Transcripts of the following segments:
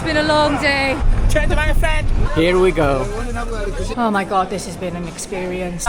been a long day. Turn to my friend. Here we go. Oh my god, this has been an experience.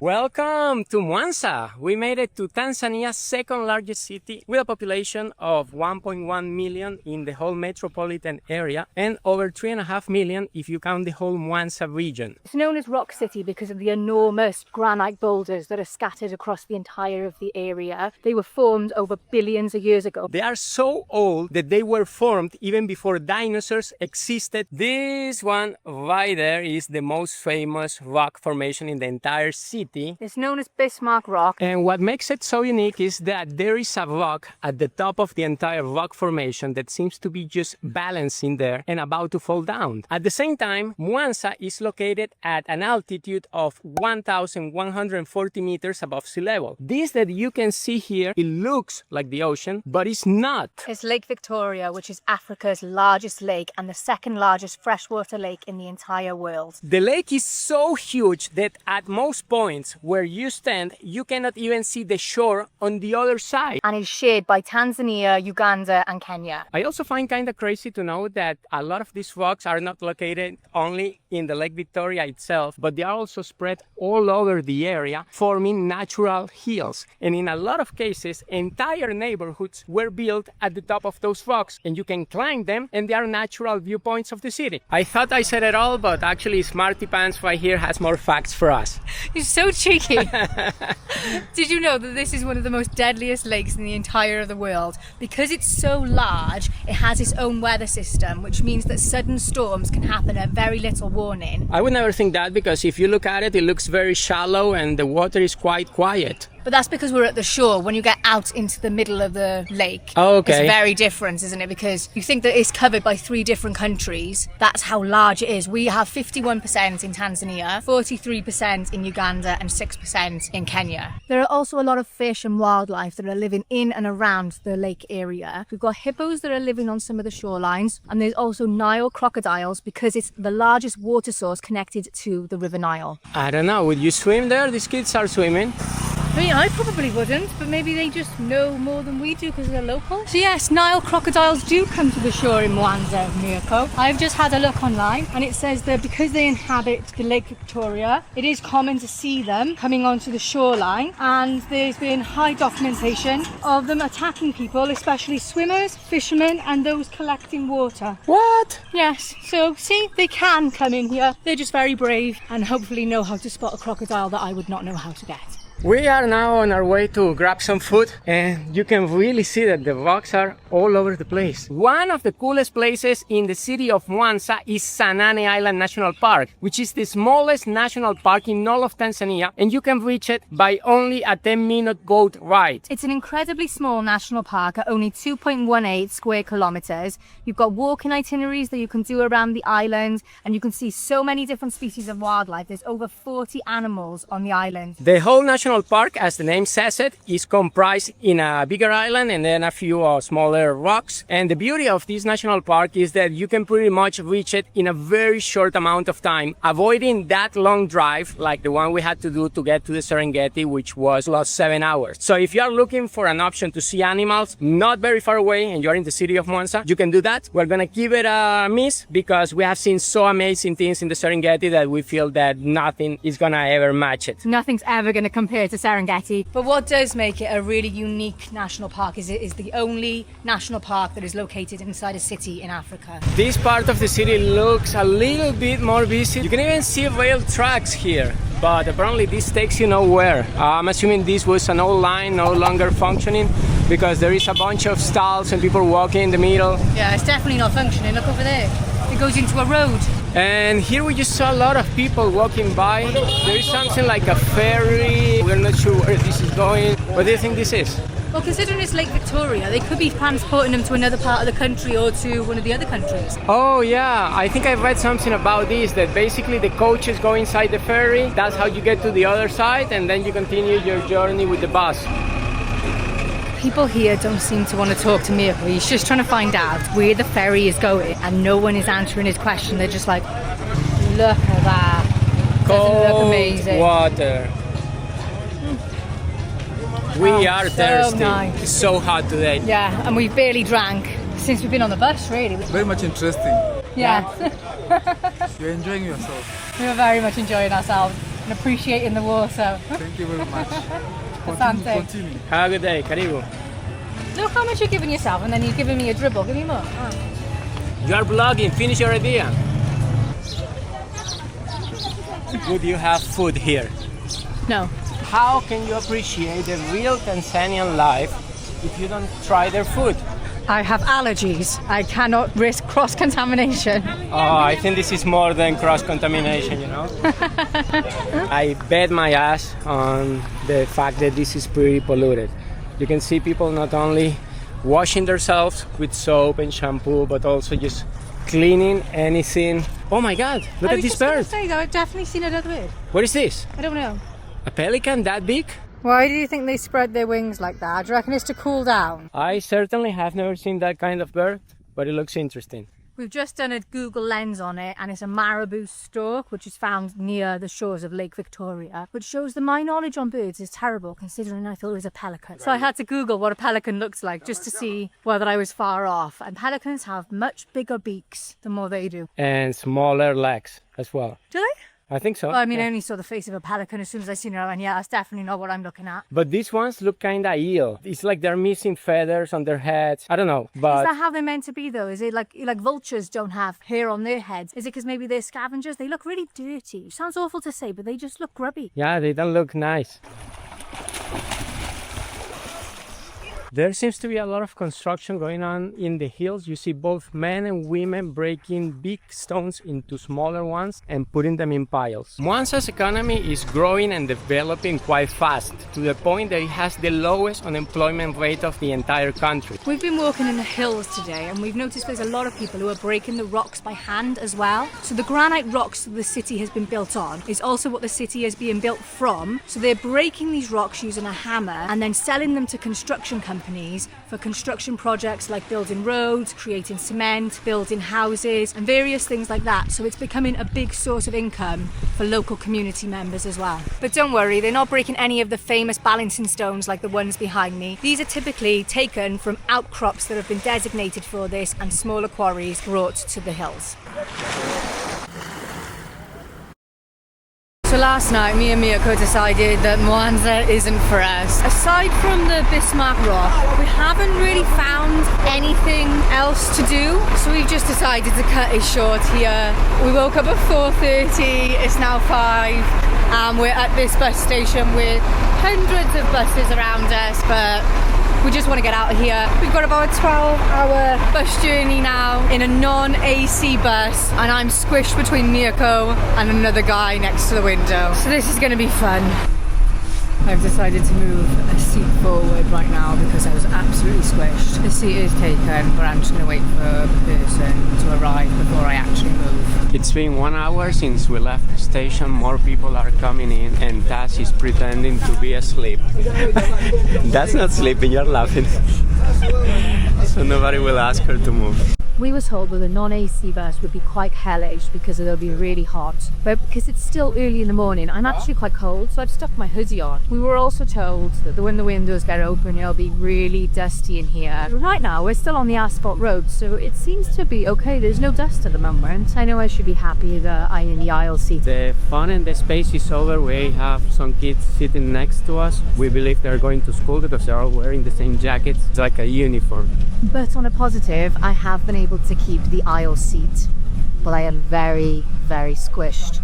Welcome to Mwanza. We made it to Tanzania's second largest city with a population of 1.1 million in the whole metropolitan area and over 3.5 million if you count the whole Mwanza region. It's known as Rock City because of the enormous granite boulders that are scattered across the entire of the area. They were formed over billions of years ago. They are so old that they were formed even before dinosaurs existed. This one right there is the most famous rock formation in the entire city. It's known as Bismarck Rock. And what makes it so unique is that there is a rock at the top of the entire rock formation that seems to be just balancing there and about to fall down. At the same time, Mwanza is located at an altitude of 1,140 meters above sea level. This that you can see here, it looks like the ocean, but it's not. It's Lake Victoria, which is Africa's largest lake and the second largest freshwater lake in the entire world. The lake is so huge that at most points where you stand, you cannot even see the shore on the other side. And is shared by Tanzania, Uganda and Kenya. I also find kind of crazy to know that a lot of these rocks are not located only in the Lake Victoria itself, but they are also spread all over the area, forming natural hills. And in a lot of cases, entire neighborhoods were built at the top of those rocks, and you can climb them, and they are natural viewpoints of the city. I thought I said it all, but actually Smarty Pants right here has more facts for us. You're so cheeky. Did you know that this is one of the most deadliest lakes in the entire of the world? Because it's so large, it has its own weather system, which means that sudden storms can happen at very little warning. I would never think that, because if you look at it, it looks very shallow and the water is quite quiet. But that's because we're at the shore. When you get out into the middle of the lake, okay, it's very different, isn't it? Because you think that it's covered by 3 different countries. That's how large it is. We have 51% in Tanzania, 43% in Uganda and 6% in Kenya. There are also a lot of fish and wildlife that are living in and around the lake area. We've got hippos that are living on some of the shorelines, and there's also Nile crocodiles because it's the largest water source connected to the River Nile. I don't know, would you swim there? These kids are swimming. I mean, I probably wouldn't, but maybe they just know more than we do because they're local. So yes, Nile crocodiles do come to the shore in Mwanza, Mirko. I've just had a look online and it says that because they inhabit the Lake Victoria, it is common to see them coming onto the shoreline, and there's been high documentation of them attacking people, especially swimmers, fishermen and those collecting water. What? Yes, so see, they can come in here. They're just very brave and hopefully know how to spot a crocodile that I would not know how to get. We are now on our way to grab some food, and you can really see that the rocks are all over the place. One of the coolest places in the city of Mwanza is Sanane Island National Park, which is the smallest national park in all of Tanzania, and you can reach it by only a 10-minute boat ride. It's an incredibly small national park at only 2.18 square kilometers. You've got walking itineraries that you can do around the island, and you can see so many different species of wildlife. There's over 40 animals on the island. The whole national park, as the name says it, is comprised in a bigger island and then a few smaller rocks. And the beauty of this national park is that you can pretty much reach it in a very short amount of time, avoiding that long drive like the one we had to do to get to the Serengeti, which was lost 7 hours. So if you are looking for an option to see animals not very far away and you're in the city of Mwanza, you can do that. We're gonna give it a miss because we have seen so amazing things in the Serengeti that we feel that nothing is gonna ever match it. Nothing's ever gonna compare to Serengeti. But what does make it a really unique national park is it is the only national park that is located inside a city in Africa. This part of the city looks a little bit more busy. You can even see rail tracks here, but apparently this takes you nowhere. I'm assuming this was an old line no longer functioning because there is a bunch of stalls and people walking in the middle. Yeah, it's definitely not functioning. Look over there. It goes into a road. And here we just saw a lot of people walking by. There is something like a ferry. We're not sure where this is going. What do you think this is? Well, considering it's Lake Victoria, they could be transporting them to another part of the country or to one of the other countries. Oh yeah, I think I read something about this, that basically the coaches go inside the ferry. That's how you get to the other side, and then you continue your journey with the bus. People here don't seem to want to talk to Mirko. He's just trying to find out where the ferry is going, and no one is answering his question. They're just like, look at that. Doesn't it look amazing? Water. We are thirsty. Nice. It's so hot today. Yeah, and we barely drank. Since we've been on the bus, really. Very much interesting. Yeah. You're enjoying yourself. We were very much enjoying ourselves and appreciating the water. Thank you very much. Asante. Continue. Have a good day, Karibu. Look how much you're giving yourself, and then you're giving me a dribble. Give me more. You are vlogging, finish your idea. Would you have food here? No. How can you appreciate the real Tanzanian life if you don't try their food? I have allergies. I cannot risk cross-contamination. Oh, I think this is more than cross-contamination, you know? I bet my ass on the fact that this is pretty polluted. You can see people not only washing themselves with soap and shampoo, but also just cleaning anything. Oh my God, look at this bird. I've definitely seen another bird. What is this? I don't know. A pelican that big? Why do you think they spread their wings like that? Do you reckon it's to cool down? I certainly have never seen that kind of bird, but it looks interesting. We've just done a Google lens on it, and it's a marabou stork, which is found near the shores of Lake Victoria, which shows that my knowledge on birds is terrible, considering I thought it was a pelican. So I had to Google what a pelican looks like, just to see whether I was far off. And pelicans have much bigger beaks than what they do. And smaller legs as well. Do they? I think so. Well, I mean, yeah. I only saw the face of a pelican as soon as I seen it, and yeah, that's definitely not what I'm looking at. But these ones look kind of ill. It's like they're missing feathers on their heads. I don't know, but... Is that how they're meant to be, though? Is it like vultures don't have hair on their heads? Is it because maybe they're scavengers? They look really dirty. Sounds awful to say, but they just look grubby. Yeah, they don't look nice. There seems to be a lot of construction going on in the hills. You see both men and women breaking big stones into smaller ones and putting them in piles. Mwanza's economy is growing and developing quite fast, to the point that it has the lowest unemployment rate of the entire country. We've been walking in the hills today, and we've noticed there's a lot of people who are breaking the rocks by hand as well. So the granite rocks the city has been built on is also what the city is being built from. So they're breaking these rocks using a hammer and then selling them to construction companies for construction projects like building roads, creating cement, building houses, and various things like that. So it's becoming a big source of income for local community members as well. But don't worry, they're not breaking any of the famous balancing stones like the ones behind me. These are typically taken from outcrops that have been designated for this and smaller quarries brought to the hills. So last night, me and Mirko decided that Mwanza isn't for us. Aside from the Bismarck Rock, we haven't really found anything else to do. So we've just decided to cut it short here. We woke up at 4:30, it's now 5. We're at this bus station with hundreds of buses around us, but we just want to get out of here. We've got about a 12-hour bus journey now in a non-AC bus, and I'm squished between Mirko and another guy next to the window. So this is going to be fun. I've decided to move a seat forward right now because I was absolutely squished. The seat is taken, but I'm just going to wait for the person to arrive before I actually move. It's been 1 hour since we left the station. More people are coming in, and Taz is pretending to be asleep. That's not sleeping, you're laughing. So nobody will ask her to move. We were told that the non-AC bus would be quite hellish because it'll be really hot. But because it's still early in the morning, I'm actually quite cold, so I've stuck my hoodie on. We were also told that when the windows get open, it'll be really dusty in here. Right now, we're still on the asphalt road, so it seems to be okay. There's no dust at the moment. I know I should be happy that I'm in the aisle seat. The fun and the space is over. We have some kids sitting next to us. We believe they're going to school because they're all wearing the same jackets. It's like a uniform. But on a positive, I have been able to keep the aisle seat, but I am very, very squished.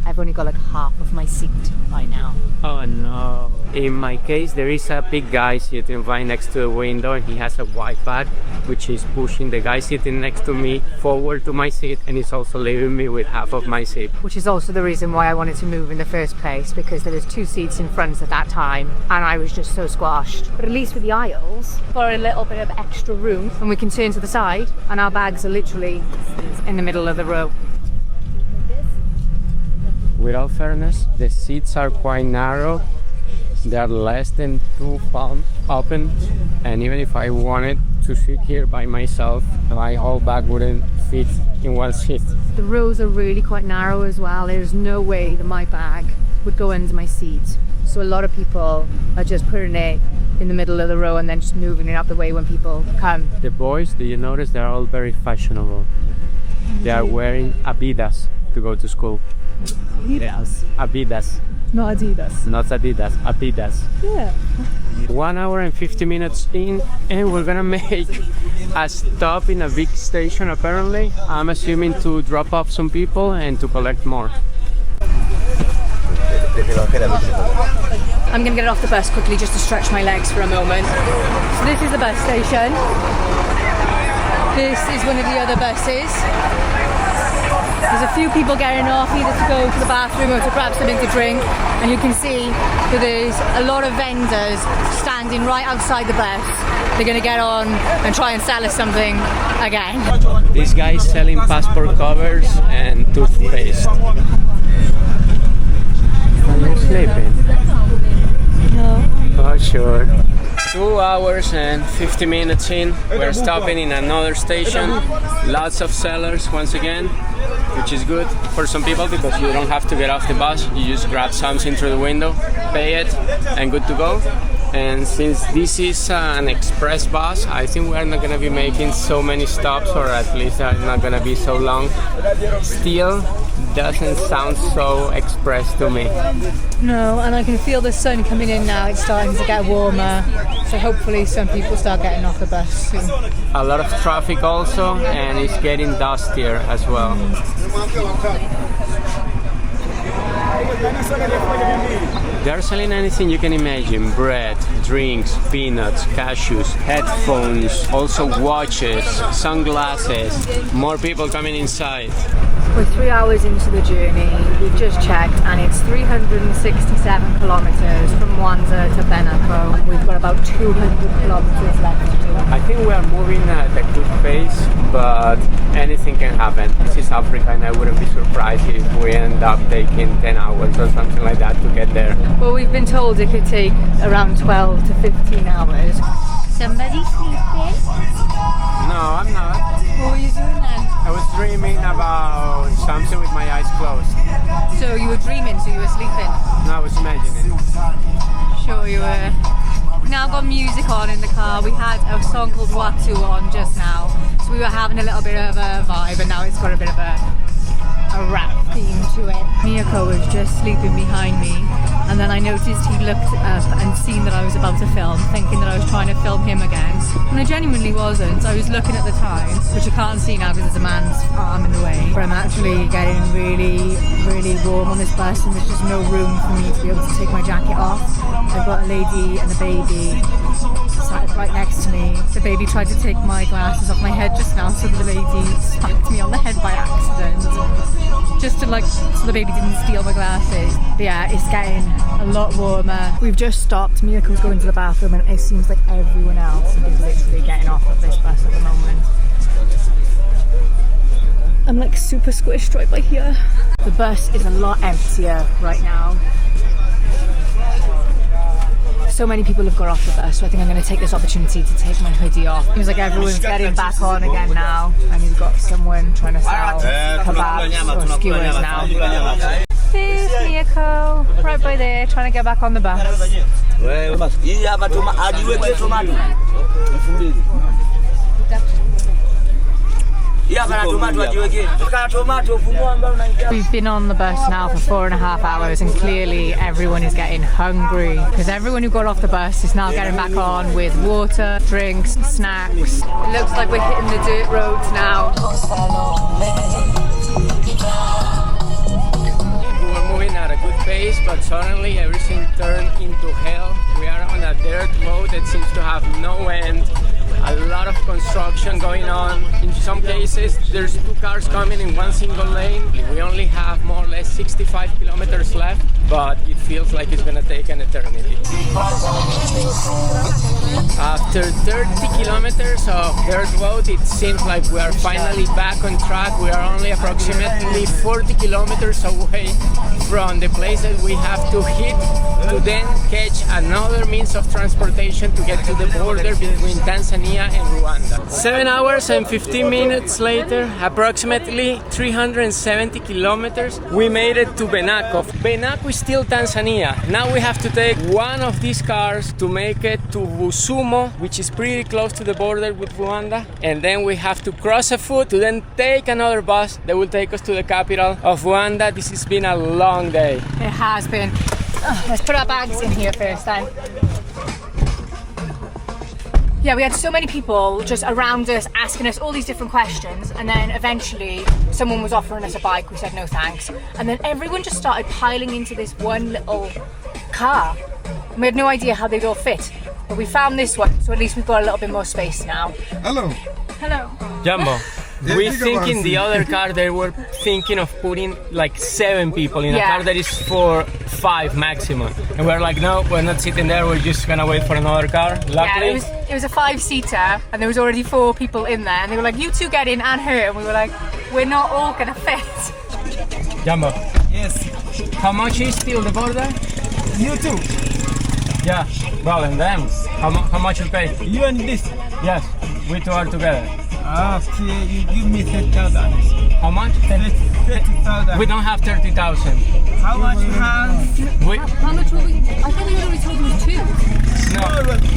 I've only got like half of my seat by now. Oh no. In my case, there is a big guy sitting right next to the window, and he has a white bag, which is pushing the guy sitting next to me forward to my seat, and he's also leaving me with half of my seat. Which is also the reason why I wanted to move in the first place, because there was 2 seats in front at that time, and I was just so squashed. But at least with the aisles, got a little bit of extra room, and we can turn to the side, and our bags are literally in the middle of the row. With all fairness, the seats are quite narrow. They are less than 2 palms open, and even if I wanted to sit here by myself, my whole bag wouldn't fit in one seat. The rows are really quite narrow as well. There's no way that my bag would go under my seat. So a lot of people are just putting it in the middle of the row and then just moving it out the way when people come. The boys, do you notice they're all very fashionable? They are wearing Adidas to go to school. Yes, Adidas. Not Adidas. Not Adidas, Adidas. Yeah. 1 hour and 50 minutes in, and we're gonna make a stop in a big station apparently. I'm assuming to drop off some people and to collect more. I'm gonna get off the bus quickly just to stretch my legs for a moment. So this is the bus station. This is one of the other buses. There's a few people getting off either to go to the bathroom or to grab something to drink, and you can see that there's a lot of vendors standing right outside the bus. They're gonna get on and try and sell us something again. This guy is selling passport covers and toothpaste. Are you sleeping? No. Oh, sure. 2 hours and 50 minutes in, we're stopping in another station. Lots of sellers once again, which is good for some people because you don't have to get off the bus. You just grab something through the window, pay it, and good to go. And since this is an express bus, I think we're not gonna be making so many stops, or at least they're not gonna be so long. Still doesn't sound so express to me. No, and I can feel the sun coming in now. It's starting to get warmer. So hopefully some people start getting off the bus soon. A lot of traffic also, and it's getting dustier as well. They're selling anything you can imagine: bread, drinks, peanuts, cashews, headphones, also watches, sunglasses. More people coming inside. We're 3 hours into the journey. We've just checked and it's 367 kilometers from Mwanza to Benaco. We've got about 200 kilometers left to do. I think we are moving at a good pace, but anything can happen. This is Africa, and I wouldn't be surprised if we end up taking 10 hours or something like that to get there. Well, we've been told it could take around 12 to 15 hours. Somebody sleeping? No, I'm not. What were you doing then? I was dreaming about something with my eyes closed. So you were dreaming, so you were sleeping? No, I was imagining. Sure you were. We now got music on in the car. We had a song called Watu on just now. So we were having a little bit of a vibe, and now it's got a bit of a rap theme to it. Mirko was just sleeping behind me, and then I noticed he looked up and seen that I was about to film, thinking that I was trying to film him again. And I genuinely wasn't. I was looking at the time, which I can't see now because there's a man's arm in the way. But I'm actually getting really, really warm on this bus, and there's just no room for me to be able to take my jacket off. I've got a lady and a baby sat right next to me. The baby tried to take my glasses off my head just now, so the lady smacked me on the head by accident. Just to so the baby didn't steal my glasses. But yeah, it's getting a lot warmer. We've just stopped. Mirko's going to the bathroom, and it seems like everyone else is literally getting off of this bus at the moment. I'm like super squished right by here. The bus is a lot emptier right now. So many people have got off the bus, so I think I'm going to take this opportunity to take my hoodie off. Seems like everyone's getting back on again now, and you've got someone trying to sell kebabs or skewers now. There's Mirko, right by there, trying to get back on the bus. We've been on the bus now for 4.5 hours, and clearly everyone is getting hungry because everyone who got off the bus is now getting back on with water, drinks, snacks. It looks like we're hitting the dirt roads now. We were moving at a good pace, but suddenly everything turned into hell. We are on a dirt road that seems to have no end. A lot of construction going on. In some cases, there's 2 cars coming in one single lane. We only have more or less 65 kilometers left, but it feels like it's gonna take an eternity. After 30 kilometers of dirt road, it seems like we are finally back on track. We are only approximately 40 kilometers away from the place that we have to hit to then catch another means of transportation to get to the border between Tanzania and Rwanda. 7 hours and 15 minutes later, approximately 370 kilometers, we made it to Benaco. Benaco is still Tanzania. Now we have to take one of these cars to make it to Rusumo, which is pretty close to the border with Rwanda, and then we have to cross a foot to then take another bus that will take us to the capital of Rwanda. This has been a long day. It has been. Let's put our bags in here first then. Yeah, we had so many people just around us asking us all these different questions, and then eventually someone was offering us a bike. We said no thanks, and then everyone just started piling into this one little car. And we had no idea how they'd all fit, but we found this one, so at least we've got a little bit more space now. Hello. Hello. Jumbo, we think in the other car they were thinking of putting like 7 people in a car that is for 5 maximum, and we're like, no, we're not sitting there, we're just gonna wait for another car. Luckily, it was a 5-seater, and there was already 4 people in there, and they were like, you two get in and her, and we were like, we're not all gonna fit. Jumbo, Yes, how much is still the border? you too. Yeah, well, and them, how much you pay? You and this. Yes, we two are together. Okay, you give me 30,000. How much? 30,000. We don't have 30,000. How much you have? We, How much were we? I thought we already told you it was 2. no,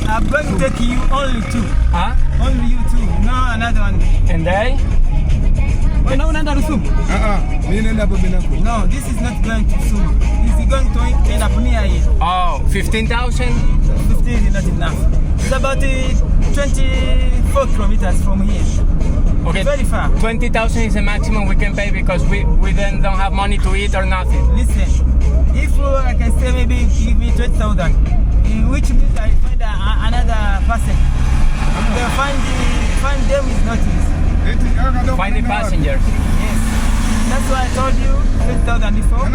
I'm going to take you only 2. huh? Only you 2. No, another one. And they? Oh, no, another Rusumo. No, this is not going to Rusumo. This is going to end up near here. Oh, 15,000? 50 is not enough. It's about 24 kilometers from here. Okay, Very far. 20,000 is the maximum we can pay because we then don't have money to eat or nothing. Listen, if I can say maybe give me 20,000, in which means I find another person. The find them is not easy. Find the passengers. Yes. That's why I told you 20,000 before.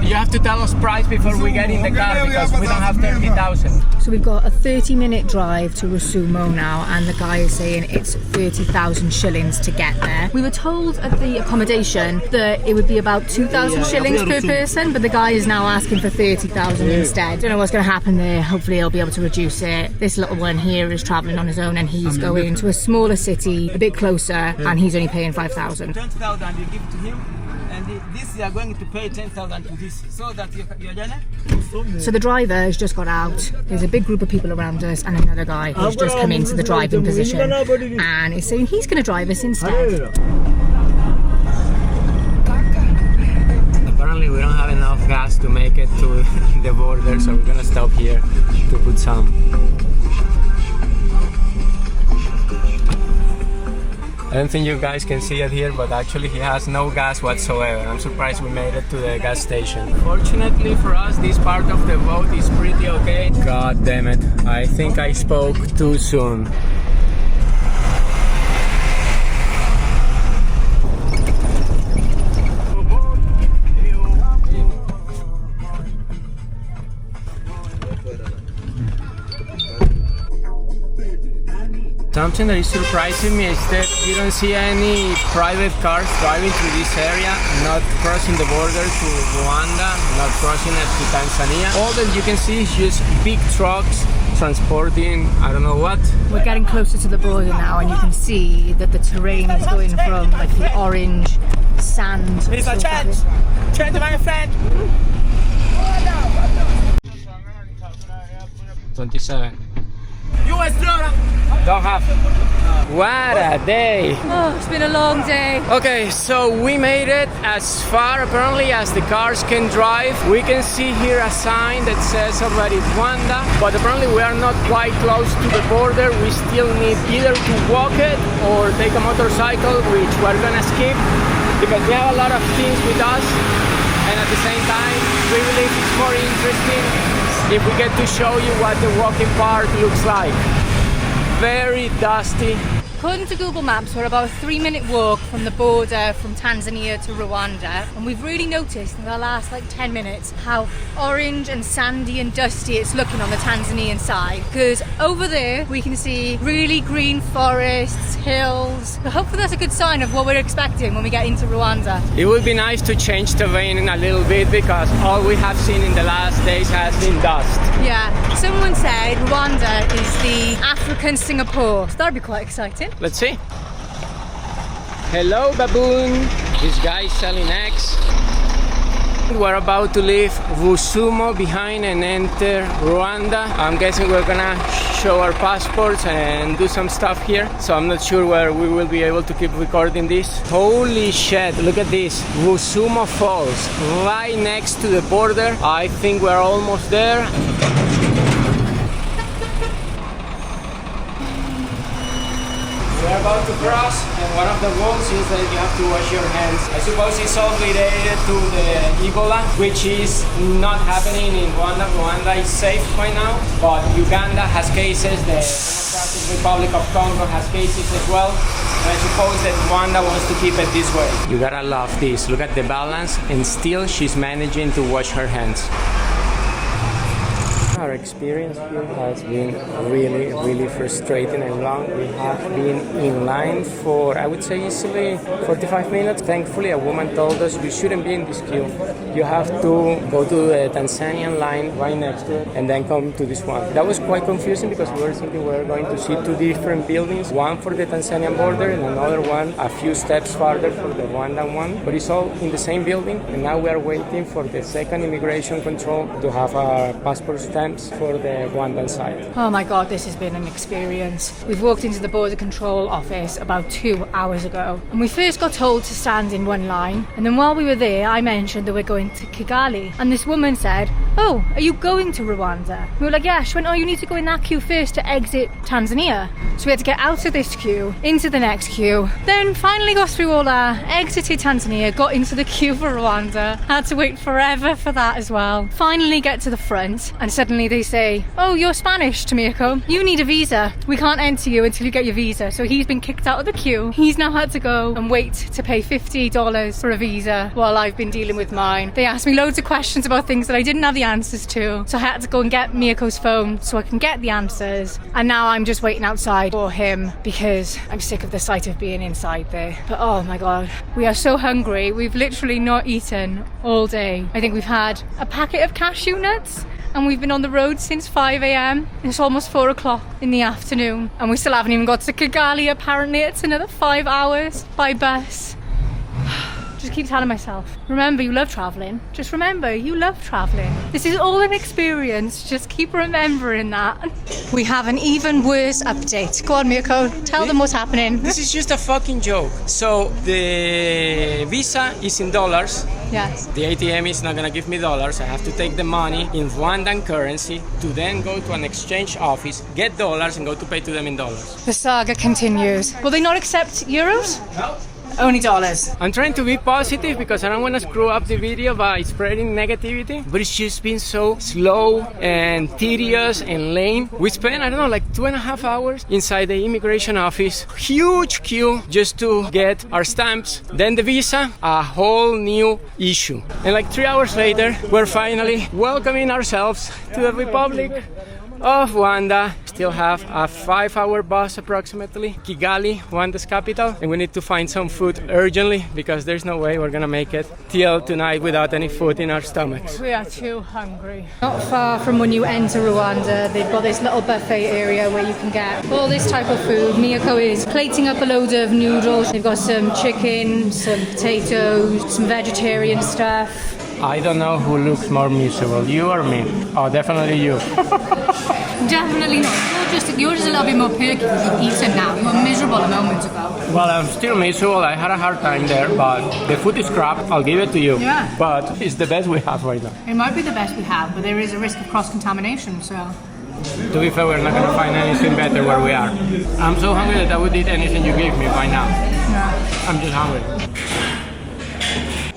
You have to tell us price before we get in the car because we don't have 30,000. So we've got a 30-minute drive to Rusumo now, and the guy is saying it's 30,000 shillings to get there. We were told at the accommodation that it would be about 2,000 shillings per person, but the guy is now asking for 30,000 instead. Don't know what's going to happen there. Hopefully he'll be able to reduce it. This little one here is travelling on his own, and he's going to a smaller city, a bit closer, and he's only paying 5,000. 20,000 you give to him, and this you are going to pay 10,000 to this, so that your journey. So the driver has just got out. There's a big group of people around us, and another guy who's just come into the driving position and is saying he's going to drive us instead. Apparently we don't have enough gas to make it to the border, so we're gonna stop here to put some. I don't think you guys can see it here, but actually he has no gas whatsoever. I'm surprised we made it to the gas station. Fortunately for us, this part of the road is pretty okay. God damn it, I think I spoke too soon. Something that is surprising me is that you don't see any private cars driving through this area, not crossing the border to Rwanda, not crossing it to Tanzania. All that you can see is just big trucks transporting, I don't know what. We're getting closer to the border now, and you can see that the terrain is going from like the orange sand. It's a chance. Chance, my friend. 27. US dollar. Don't have. What a day! Oh, it's been a long day. Okay, so we made it as far apparently as the cars can drive. We can see here a sign that says already Rwanda, but apparently we are not quite close to the border. We still need either to walk it or take a motorcycle, which we're gonna skip because we have a lot of things with us, and at the same time we believe it's more interesting if we get to show you what the walking part looks like. Very dusty, According to Google Maps, we're about a 3-minute walk from the border from Tanzania to Rwanda, and we've really noticed in the last like 10 minutes how orange and sandy and dusty it's looking on the Tanzanian side, because over there we can see really green forests, hills. So hopefully that's a good sign of what we're expecting when we get into Rwanda. It would be nice to change terrain a little bit because all we have seen in the last days has been dust. Yeah, someone said Rwanda is the African Singapore, so that'd be quite exciting. Let's see. Hello, baboon. This guy is selling eggs. We're about to leave Rusumo behind and enter Rwanda. I'm guessing we're gonna show our passports and do some stuff here. So I'm not sure where we will be able to keep recording this. Holy shit, look at this. Rusumo Falls, right next to the border. I think we're almost there. We're about to cross, and one of the rules is that you have to wash your hands. I suppose it's all related to the Ebola, which is not happening in Rwanda. Rwanda is safe right now, but Uganda has cases, the Democratic Republic of Congo has cases as well. And I suppose that Rwanda wants to keep it this way. You gotta love this. Look at the balance, and still she's managing to wash her hands. Our experience here has been really frustrating and long. We have been in line for, I would say, easily 45 minutes. Thankfully, a woman told us you shouldn't be in this queue. You have to go to the Tanzanian line right next to it and then come to this one. That was quite confusing because we were thinking we were going to see two different buildings, one for the Tanzanian border and another one a few steps farther for the Rwandan one. But it's all in the same building, and now we are waiting for the second immigration control to have our passport stamp for the Rwandan side. Oh my god, this has been an experience. We've walked into the border control office about 2 hours ago, and we first got told to stand in one line, and then while we were there I mentioned that we're going to Kigali, and this woman said, "Oh, are you going to Rwanda?" We were like, "Yeah." She went, "Oh, you need to go in that queue first to exit Tanzania." So we had to get out of this queue, into the next queue, then finally got through all that, exited Tanzania, got into the queue for Rwanda, had to wait forever for that as well. Finally get to the front, and suddenly they say, "Oh, you're Spanish, to Mirko. You need a visa. We can't enter you until you get your visa." So he's been kicked out of the queue. He's now had to go and wait to pay $50 for a visa while I've been dealing with mine. They asked me loads of questions about things that I didn't have the answers to. So I had to go and get Mirko's phone so I can get the answers. And now I'm just waiting outside for him because I'm sick of the sight of being inside there. But oh my god, we are so hungry. We've literally not eaten all day. I think we've had a packet of cashew nuts, and we've been on the road since 5 a.m. It's almost 4 o'clock in the afternoon, and we still haven't even got to Kigali. Apparently it's another 5 hours by bus. Just keep telling myself, remember you love traveling. Just remember you love traveling. This is all an experience. Just keep remembering that. We have an even worse update. Go on, Mirko, tell them what's happening. This is just a fucking joke. So the visa is in dollars. Yes. The ATM is not gonna give me dollars. I have to take the money in Rwandan currency to then go to an exchange office, get dollars, and go to pay to them in dollars. The saga continues. Will they not accept euros? No. Only dollars. I'm trying to be positive because I don't want to screw up the video by spreading negativity, but it's just been so slow and tedious and lame. We spent, I don't know, like 2.5 hours inside the immigration office, huge queue just to get our stamps, then the visa, a whole new issue. And like 3 hours later, we're finally welcoming ourselves to the Republic of Rwanda. Still have a 5-hour bus approximately. Kigali, Rwanda's capital, and we need to find some food urgently because there's no way we're gonna make it till tonight without any food in our stomachs. We are too hungry. Not far from when you enter Rwanda, they've got this little buffet area where you can get all this type of food. Mirko is plating up a load of noodles. They've got some chicken, some potatoes, some vegetarian stuff. I don't know who looks more miserable, you or me? Oh, definitely you. Definitely not. You're just a little bit more perky because you've eaten now. You were miserable a moment ago. Well, I'm still miserable. I had a hard time there, but the food is crap. I'll give it to you. Yeah. But it's the best we have right now. It might be the best we have, but there is a risk of cross-contamination, so... To be fair, we're not going to find anything better where we are. I'm so hungry that I would eat anything you gave me by now. Yeah. I'm just hungry.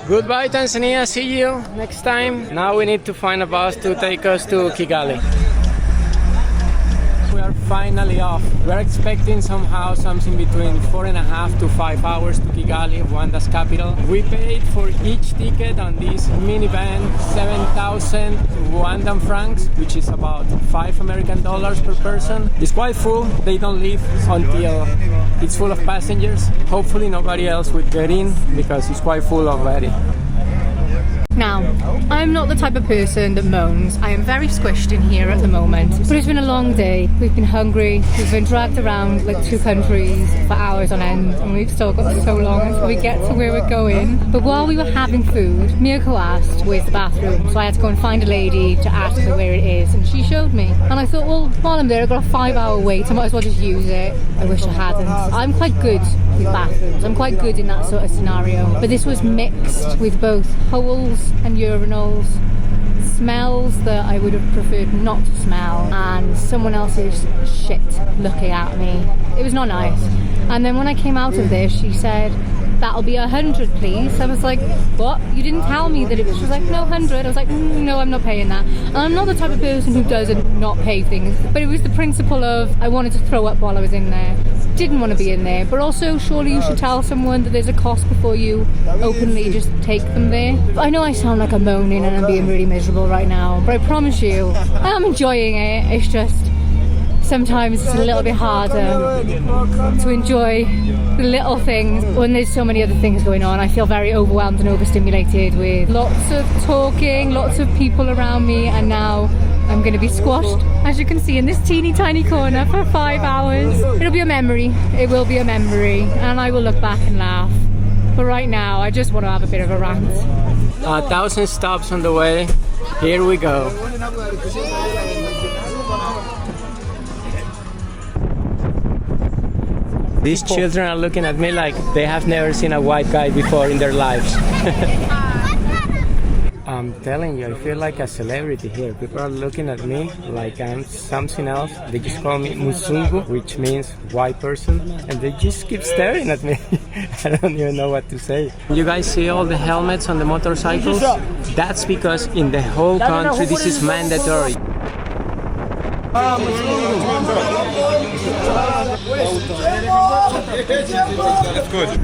Goodbye, Tanzania. See you next time. Now we need to find a bus to take us to Kigali. We are finally off. We're expecting somehow something between 4.5 to 5 hours to Kigali, Rwanda's capital. We paid for each ticket on this minivan 7,000 Rwandan francs, which is about $5 per person. It's quite full. They don't leave until it's full of passengers. Hopefully nobody else would get in because it's quite full already. Now, I'm not the type of person that moans. I am very squished in here at the moment. But it's been a long day. We've been hungry. We've been dragged around like 2 countries for hours on end. And we've still got so long until we get to where we're going. But while we were having food, Mirko asked, where's the bathroom? So I had to go and find a lady to ask her where it is. And she showed me. And I thought, well, while I'm there, I've got a 5-hour wait. I might as well just use it. I wish I hadn't. I'm quite good with bathrooms. I'm quite good in that sort of scenario. But this was mixed with both holes and urinals, smells that I would have preferred not to smell, and someone else's shit looking at me. It was not nice. And then when I came out of there, she said, that'll be 100 please. I was like, what? You didn't tell me that it was. She was like, no, 100. I was like, no, I'm not paying that. And I'm not the type of person who doesn't not pay things, but it was the principle of I wanted to throw up while I was in there. Didn't want to be in there, but also surely you should tell someone that there's a cost before you openly just take them there. I know I sound like I'm moaning and I'm being really miserable right now, but I promise you I'm enjoying it. It's just sometimes it's a little bit harder to enjoy the little things when there's so many other things going on. I feel very overwhelmed and overstimulated with lots of talking, lots of people around me, and now I'm going to be squashed, as you can see, in this teeny tiny corner for 5 hours. It'll be a memory. It will be a memory, and I will look back and laugh. But right now, I just want to have a bit of a rant. 1,000 stops on the way. Here we go. These children are looking at me like they have never seen a white guy before in their lives. I'm telling you, I feel like a celebrity here. People are looking at me like I'm something else. They just call me Musungu, which means white person, and they just keep staring at me. I don't even know what to say. You guys see all the helmets on the motorcycles? That's because in the whole country this is mandatory. That's good.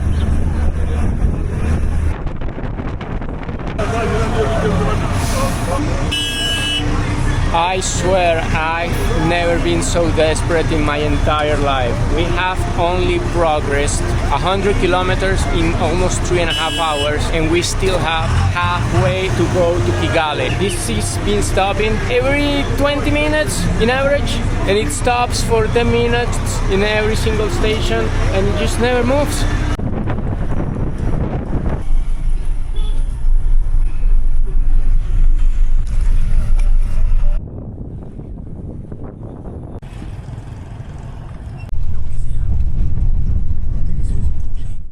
I swear I've never been so desperate in my entire life. We have only progressed 100 kilometers in almost 3.5 hours, and we still have halfway to go to Kigali. This has been stopping every 20 minutes in average, and it stops for 10 minutes in every single station, and it just never moves.